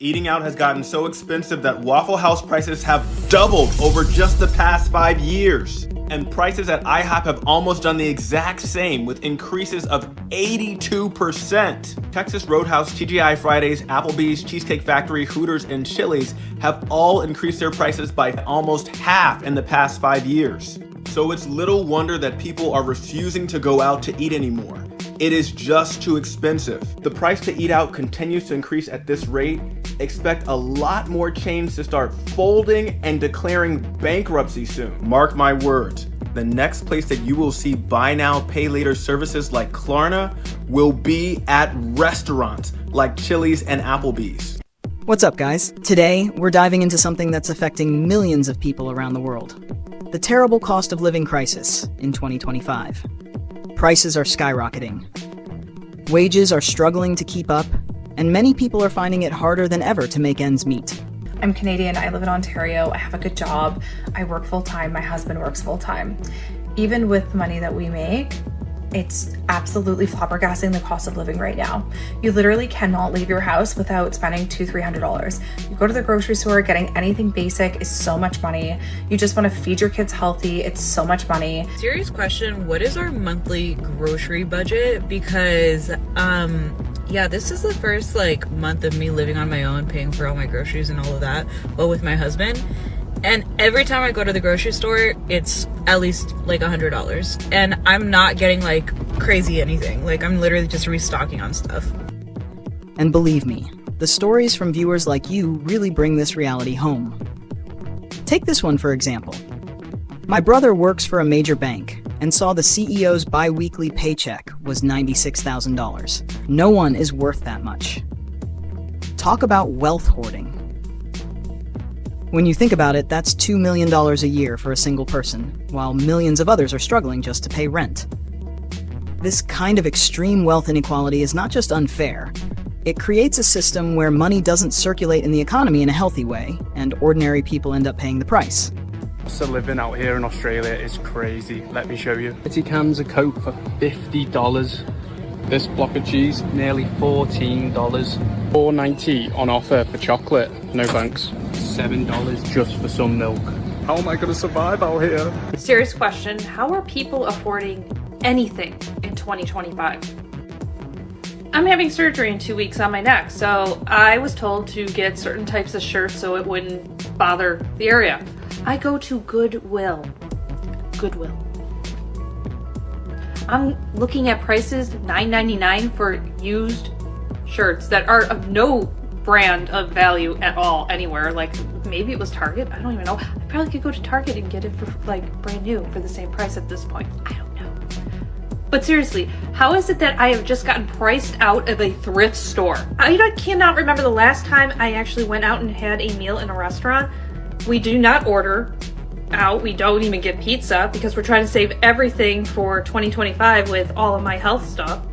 Eating out has gotten so expensive that Waffle House prices have doubled over just the past 5 years. And prices at IHOP have almost done the exact same, with increases of 82%. Texas Roadhouse, TGI Fridays, Applebee's, Cheesecake Factory, Hooters, and Chili's have all increased their prices by almost half in the past 5 years. So it's little wonder that people are refusing to go out to eat anymore. It is just too expensive. The price to eat out continues to increase at this rate. Expect a lot more chains to start folding and declaring bankruptcy soon. Mark my words, the next place that you will see buy now, pay later services like Klarna will be at restaurants like Chili's and Applebee's. What's up, guys? Today, we're diving into something that's affecting millions of people around the world. The terrible cost of living crisis in 2025. Prices are skyrocketing. Wages are struggling to keep up, and many people are finding it harder than ever to make ends meet. I'm Canadian, I live in Ontario, I have a good job, I work full-time, my husband works full-time. Even with the money that we make, it's absolutely flabbergasting the cost of living right now. You literally cannot leave your house without spending $200-300. You go to the grocery store, getting anything basic is so much money. You just want to feed your kids healthy, it's so much money. Serious question, what is our monthly grocery budget? Because yeah, this is the first month of me living on my own, paying for all my groceries and all of that, but with my husband. And every time I go to the grocery store, it's at least $100. And I'm not getting crazy anything. I'm literally just restocking on stuff. And believe me, the stories from viewers like you really bring this reality home. Take this one for example. My brother works for a major bank and saw the CEO's bi-weekly paycheck was $96,000. No one is worth that much. Talk about wealth hoarding. When you think about it, that's $2 million a year for a single person, while millions of others are struggling just to pay rent. This kind of extreme wealth inequality is not just unfair. It creates a system where money doesn't circulate in the economy in a healthy way, and ordinary people end up paying the price. So living out here in Australia is crazy. Let me show you. 30 cans of Coke for $50. This block of cheese, nearly $14. $4.90 on offer for chocolate. No thanks. $7 just for some milk. How am I going to survive out here? Serious question, how are people affording anything in 2025? I'm having surgery in 2 weeks on my neck, so I was told to get certain types of shirts so it wouldn't bother the area. I go to Goodwill. I'm looking at prices, $9.99 for used shirts that are of no brand of value at all anywhere. Maybe it was Target, I don't even know. I probably could go to Target and get it for brand new for the same price at this point. I don't know. But seriously, how is it that I have just gotten priced out of a thrift store? I cannot remember the last time I actually went out and had a meal in a restaurant. We do not order out. We don't even get pizza because we're trying to save everything for 2025 with all of my health stuff.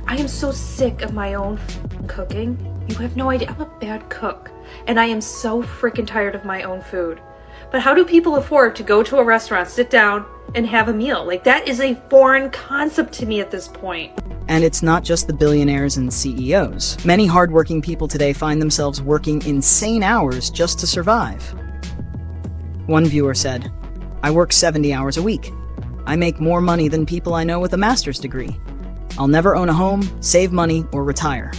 I am so sick of my own cooking. You have no idea. I'm a bad cook. And I am so freaking tired of my own food. But how do people afford to go to a restaurant, sit down, and have a meal? That is a foreign concept to me at this point. And it's not just the billionaires and CEOs. Many hardworking people today find themselves working insane hours just to survive. One viewer said, "I work 70 hours a week. I make more money than people I know with a master's degree. I'll never own a home, save money, or retire."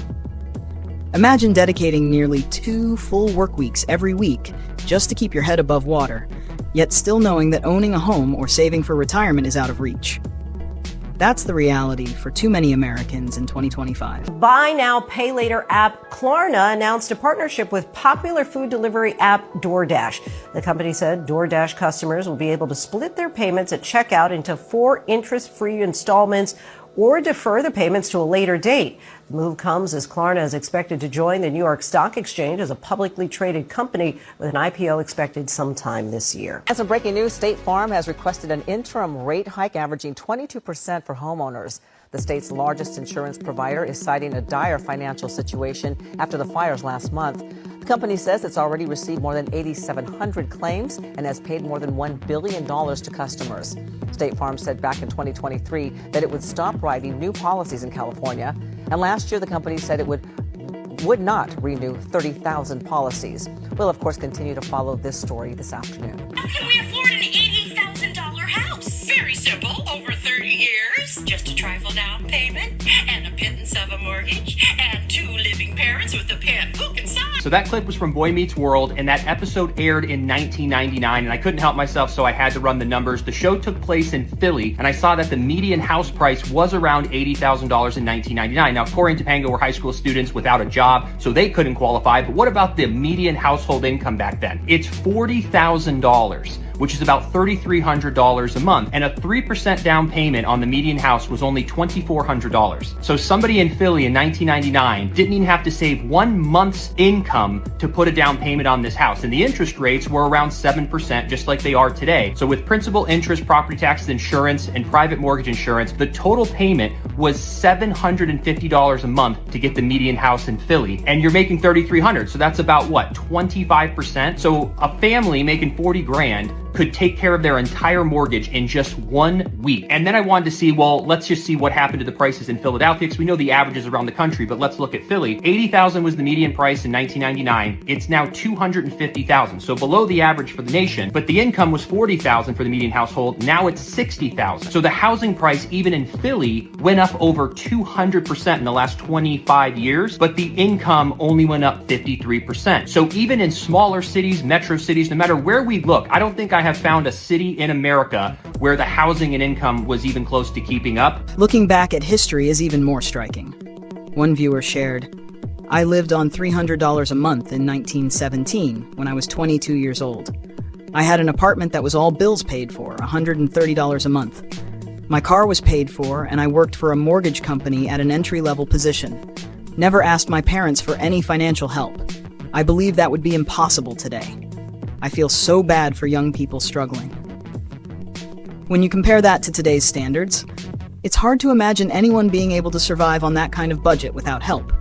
Imagine dedicating nearly 2 full work weeks every week just to keep your head above water, yet still knowing that owning a home or saving for retirement is out of reach. That's the reality for too many Americans in 2025. Buy now, pay later app Klarna announced a partnership with popular food delivery app DoorDash. The company said DoorDash customers will be able to split their payments at checkout into 4 interest-free installments or defer the payments to a later date. The move comes as Klarna is expected to join the New York Stock Exchange as a publicly traded company with an IPO expected sometime this year. And some breaking news, State Farm has requested an interim rate hike averaging 22% for homeowners. The state's largest insurance provider is citing a dire financial situation after the fires last month. The company says it's already received more than 8,700 claims and has paid more than $1 billion to customers. State Farm said back in 2023 that it would stop writing new policies in California. And last year, the company said it would would not renew 30,000 policies. We'll, of course, continue to follow this story this afternoon. How can we afford an $80,000 house? Very simple. Over 30 years, just a trifle down payment, and a pittance of a mortgage, and 2 living parents with a pet book inside. So that clip was from Boy Meets World, and that episode aired in 1999, and I couldn't help myself, so I had to run the numbers. The show took place in Philly, and I saw that the median house price was around $80,000 in 1999. Now, Corey and Topanga were high school students without a job, so they couldn't qualify, but what about the median household income back then? It's $40,000. Which is about $3,300 a month, and a 3% down payment on the median house was only $2,400. So somebody in Philly in 1999 didn't even have to save 1 month's income to put a down payment on this house, and the interest rates were around 7%, just like they are today. So with principal, interest, property taxes, insurance, and private mortgage insurance, the total payment was $750 a month to get the median house in Philly, and you're making $3,300, so that's about what, 25%? So a family making 40 grand could take care of their entire mortgage in just 1 week. And then I wanted to see, well, let's just see what happened to the prices in Philadelphia, because we know the averages around the country, but let's look at Philly. $80,000 was the median price in 1999. It's now $250,000, so below the average for the nation, but the income was $40,000 for the median household. Now it's $60,000. So the housing price, even in Philly, went up over 200% in the last 25 years, but the income only went up 53%. So even in smaller cities, metro cities, no matter where we look, I don't think I have found a city in America where the housing and income was even close to keeping up. Looking back at history is even more striking. One viewer shared, "I lived on $300 a month in 1917 when I was 22 years old. I had an apartment that was all bills paid for, $130 a month. My car was paid for, and I worked for a mortgage company at an entry-level position. Never asked my parents for any financial help. I believe that would be impossible today. I feel so bad for young people struggling." When you compare that to today's standards, it's hard to imagine anyone being able to survive on that kind of budget without help.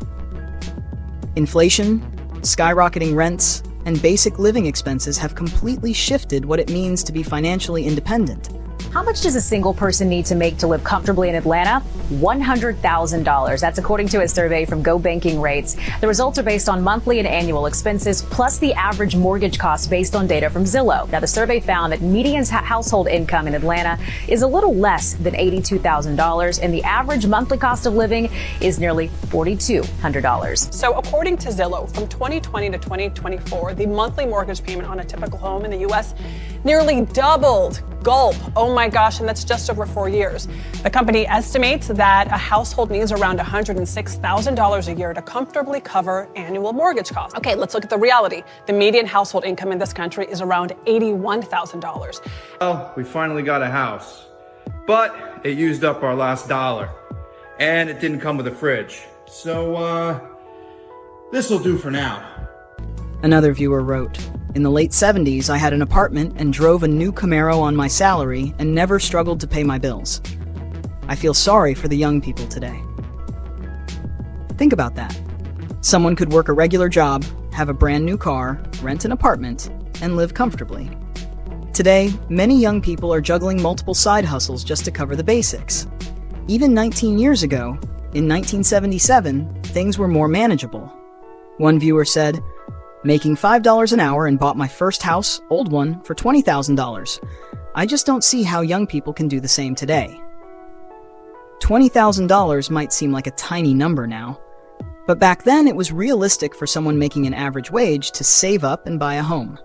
Inflation, skyrocketing rents, and basic living expenses have completely shifted what it means to be financially independent. How much does a single person need to make to live comfortably in Atlanta? $100,000. That's according to a survey from Go Banking Rates. The results are based on monthly and annual expenses, plus the average mortgage cost based on data from Zillow. Now, the survey found that median household income in Atlanta is a little less than $82,000, and the average monthly cost of living is nearly $4,200. So according to Zillow, from 2020 to 2024, the monthly mortgage payment on a typical home in the U.S. nearly doubled. Gulp. Oh my gosh, and that's just over 4 years. The company estimates that a household needs around $106,000 a year to comfortably cover annual mortgage costs. Okay, let's look at the reality. The median household income in this country is around $81,000. Well, we finally got a house, but it used up our last dollar, and it didn't come with a fridge. So, this'll do for now. Another viewer wrote, "In the late 70s, I had an apartment and drove a new Camaro on my salary and never struggled to pay my bills. I feel sorry for the young people today." Think about that. Someone could work a regular job, have a brand new car, rent an apartment, and live comfortably. Today, many young people are juggling multiple side hustles just to cover the basics. Even 19 years ago, in 1977, things were more manageable. One viewer said, "Making $5 an hour and bought my first house, old one, for $20,000. I just don't see how young people can do the same today." $20,000 might seem like a tiny number now, but back then it was realistic for someone making an average wage to save up and buy a home.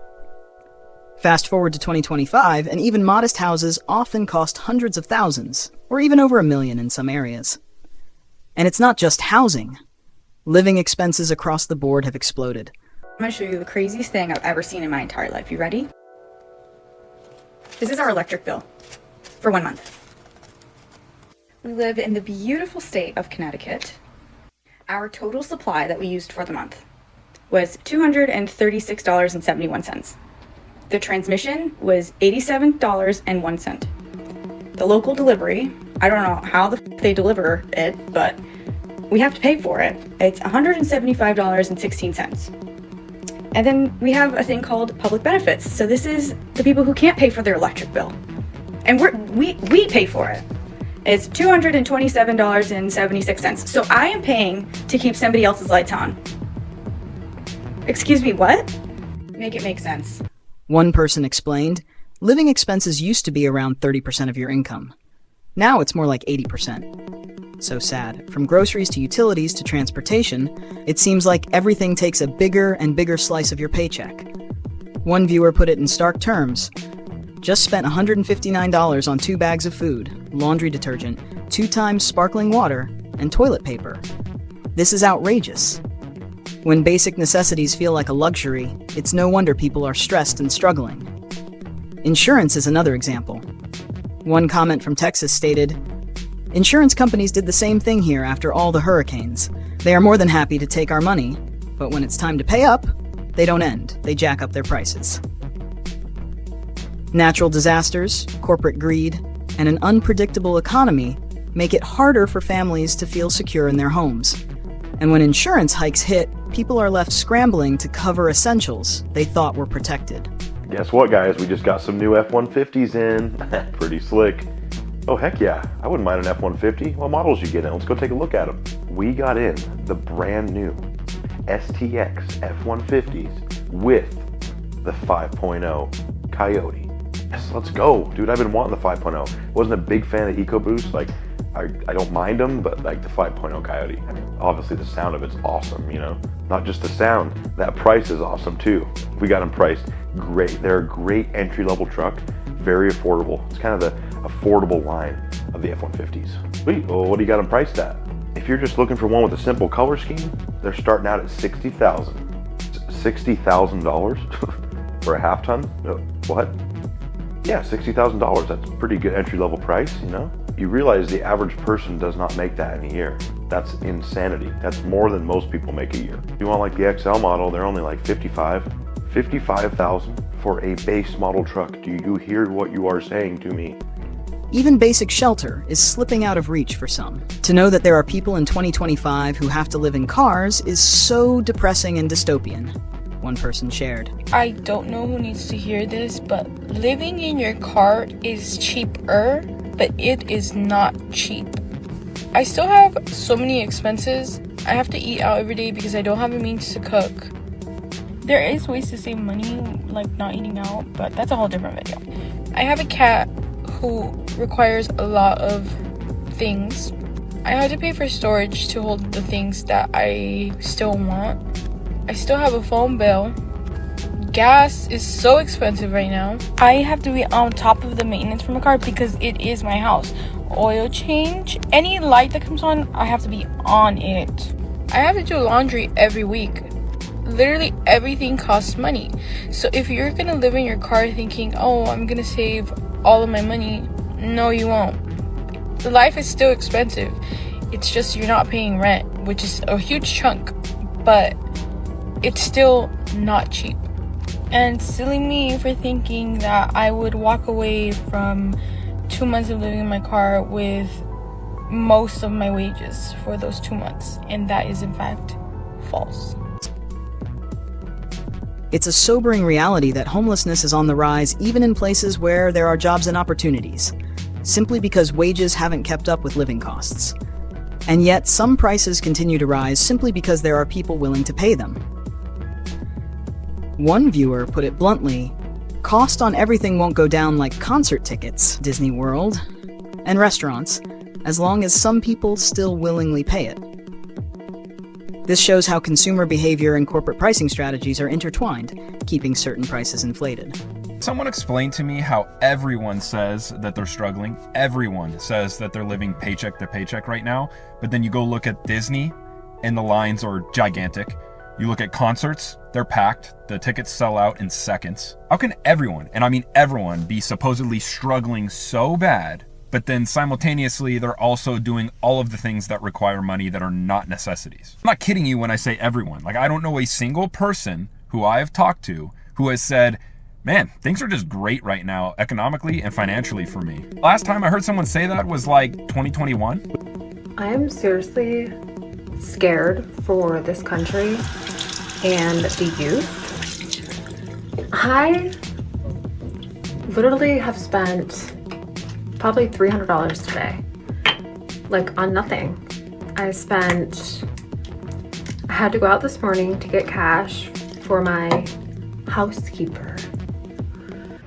Fast forward to 2025, and even modest houses often cost hundreds of thousands, or even over $1 million in some areas. And it's not just housing. Living expenses across the board have exploded. I'm going to show you the craziest thing I've ever seen in my entire life. You ready? This is our electric bill for 1 month. We live in the beautiful state of Connecticut. Our total supply that we used for the month was $236.71. The transmission was $87.01. The local delivery, I don't know how they deliver it, but we have to pay for it. It's $175.16. And then we have a thing called public benefits. So this is the people who can't pay for their electric bill. And we pay for it. It's $227.76. So I am paying to keep somebody else's lights on. Excuse me, what? Make it make sense. One person explained, living expenses used to be around 30% of your income. Now it's more like 80%. So sad. From groceries to utilities to transportation, it seems like everything takes a bigger and bigger slice of your paycheck. One viewer put it in stark terms. Just spent $159 on 2 bags of food, laundry detergent, 2 times sparkling water, and toilet paper. This is outrageous. When basic necessities feel like a luxury, it's no wonder people are stressed and struggling. Insurance is another example. One comment from Texas stated, "Insurance companies did the same thing here after all the hurricanes. They are more than happy to take our money, but when it's time to pay up, they don't end. They jack up their prices." Natural disasters, corporate greed, and an unpredictable economy make it harder for families to feel secure in their homes. And when insurance hikes hit, people are left scrambling to cover essentials they thought were protected. Guess what, guys? We just got some new F-150s in. Pretty slick. Oh, heck yeah. I wouldn't mind an F-150. What models you get in? Let's go take a look at them. We got in the brand new STX F-150s with the 5.0 Coyote. Yes, let's go. Dude, I've been wanting the 5.0. Wasn't a big fan of EcoBoost. Like, I don't mind them, but like the 5.0 Coyote. I mean, obviously the sound of it's awesome, you know? Not just the sound, that price is awesome too. We got them priced great. They're a great entry-level truck, very affordable. It's kind of the affordable line of the F-150s. Sweet, well, what do you got them priced at? If you're just looking for one with a simple color scheme, they're starting out at $60,000. $60,000 for a half ton? What? Yeah, $60,000. That's a pretty good entry-level price, you know? You realize the average person does not make that in a year. That's insanity. That's more than most people make a year. If you want like the XL model, they're only like $55,000 for a base model truck. Do you hear what you are saying to me? Even basic shelter is slipping out of reach for some. To know that there are people in 2025 who have to live in cars is so depressing and dystopian. One person shared. I don't know who needs to hear this, but living in your car is cheaper, but it is not cheap. I still have so many expenses. I have to eat out every day because I don't have the means to cook. There is ways to save money, like not eating out, but that's a whole different video. I have a cat who requires a lot of things. I had to pay for storage to hold the things that I still want. I still have a phone bill. Gas is so expensive right now. I have to be on top of the maintenance for my car because it is my house. Oil change, any light that comes on, I have to be on it. I have to do laundry every week. Literally everything costs money. So if you're gonna live in your car thinking, oh, I'm gonna save all of my money, no, you won't. The life is still expensive. It's just you're not paying rent, which is a huge chunk, but it's still not cheap. And silly me for thinking that I would walk away from 2 months of living in my car with most of my wages for those 2 months. And that is in fact false. It's a sobering reality that homelessness is on the rise even in places where there are jobs and opportunities, simply because wages haven't kept up with living costs. And yet some prices continue to rise simply because there are people willing to pay them. One viewer put it bluntly, cost on everything won't go down like concert tickets, Disney World, and restaurants, as long as some people still willingly pay it. This shows how consumer behavior and corporate pricing strategies are intertwined, keeping certain prices inflated. Someone explained to me how everyone says that they're struggling. Everyone says that they're living paycheck to paycheck right now. But then you go look at Disney and the lines are gigantic. You look at concerts, they're packed. The tickets sell out in seconds. How can everyone, and I mean everyone, be supposedly struggling so bad, but then simultaneously they're also doing all of the things that require money that are not necessities? I'm not kidding you when I say everyone. Like, I don't know a single person who I have talked to who has said, man, things are just great right now, economically and financially for me. Last time I heard someone say that was like 2021. I am seriously scared for this country and the youth. I literally have spent probably $300 today, like on nothing. I had to go out this morning to get cash for my housekeeper.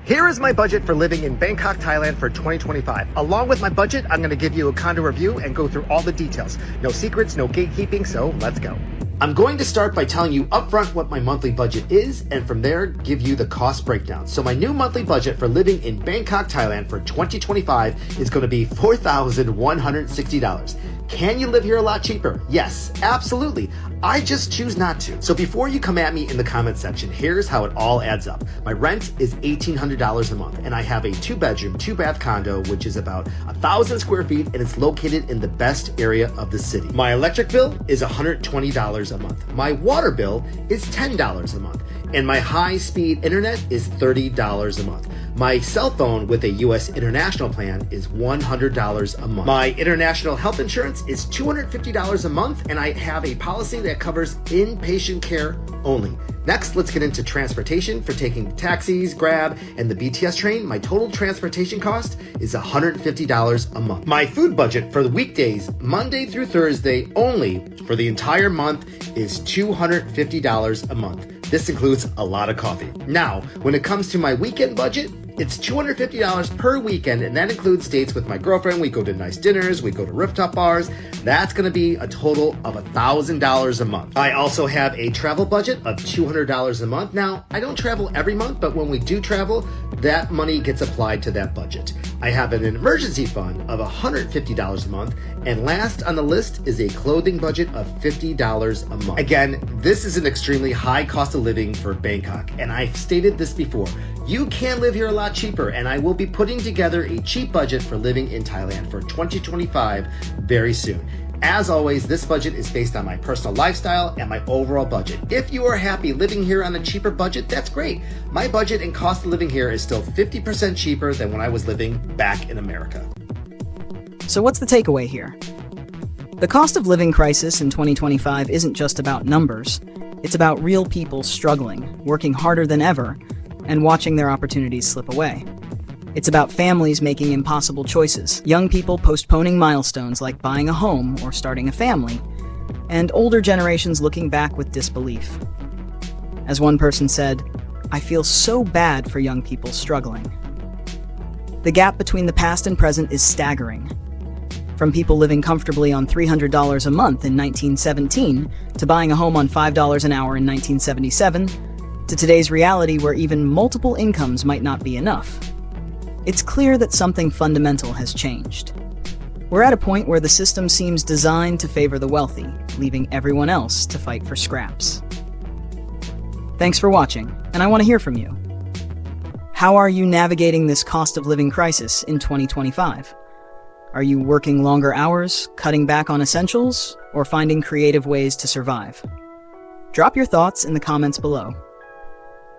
Here is my budget for living in Bangkok, Thailand for 2025. Along with my budget, I'm going to give you a condo review and go through all the details. No secrets, no gatekeeping, so let's go. I'm going to start by telling you upfront what my monthly budget is, and from there, give you the cost breakdown. So my new monthly budget for living in Bangkok, Thailand for 2025 is going to be $4,160. Can you live here a lot cheaper? Yes, absolutely. I just choose not to. So before you come at me in the comment section, here's how it all adds up. My rent is $1,800 a month, and I have a 2-bedroom, 2-bath condo, which is about 1,000 square feet, and it's located in the best area of the city. My electric bill is $120 a month. My water bill is $10 a month, and my high-speed internet is $30 a month. My cell phone with a US international plan is $100 a month. My international health insurance is $250 a month, and I have a policy that covers inpatient care only. Next, let's get into transportation for taking taxis, Grab, and the BTS train. My total transportation cost is $150 a month. My food budget for the weekdays, Monday through Thursday only, for the entire month is $250 a month. This includes a lot of coffee. Now, when it comes to my weekend budget, it's $250 per weekend, and that includes dates with my girlfriend. We go to nice dinners, we go to rooftop bars. That's gonna be a total of $1,000 a month. I also have a travel budget of $200 a month. Now, I don't travel every month, but when we do travel, that money gets applied to that budget. I have an emergency fund of $150 a month, and last on the list is a clothing budget of $50 a month. Again, this is an extremely high cost of living for Bangkok, and I've stated this before. You can live here a lot cheaper, and I will be putting together a cheap budget for living in Thailand for 2025 very soon. As always, this budget is based on my personal lifestyle and my overall budget. If you are happy living here on a cheaper budget, that's great. My budget and cost of living here is still 50% cheaper than when I was living back in America. So what's the takeaway here? The cost of living crisis in 2025 isn't just about numbers. It's about real people struggling, working harder than ever, and watching their opportunities slip away. It's about families making impossible choices, young people postponing milestones like buying a home or starting a family, and older generations looking back with disbelief. As one person said, "I feel so bad for young people struggling." The gap between the past and present is staggering. From people living comfortably on $300 a month in 1917 to buying a home on $5 an hour in 1977, to today's reality where even multiple incomes might not be enough. It's clear that something fundamental has changed. We're at a point where the system seems designed to favor the wealthy, leaving everyone else to fight for scraps. Thanks for watching, and I want to hear from you. How are you navigating this cost of living crisis in 2025? Are you working longer hours, cutting back on essentials, or finding creative ways to survive? Drop your thoughts in the comments below.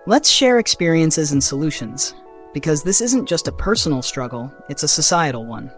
Let's share experiences and solutions, because this isn't just a personal struggle, it's a societal one.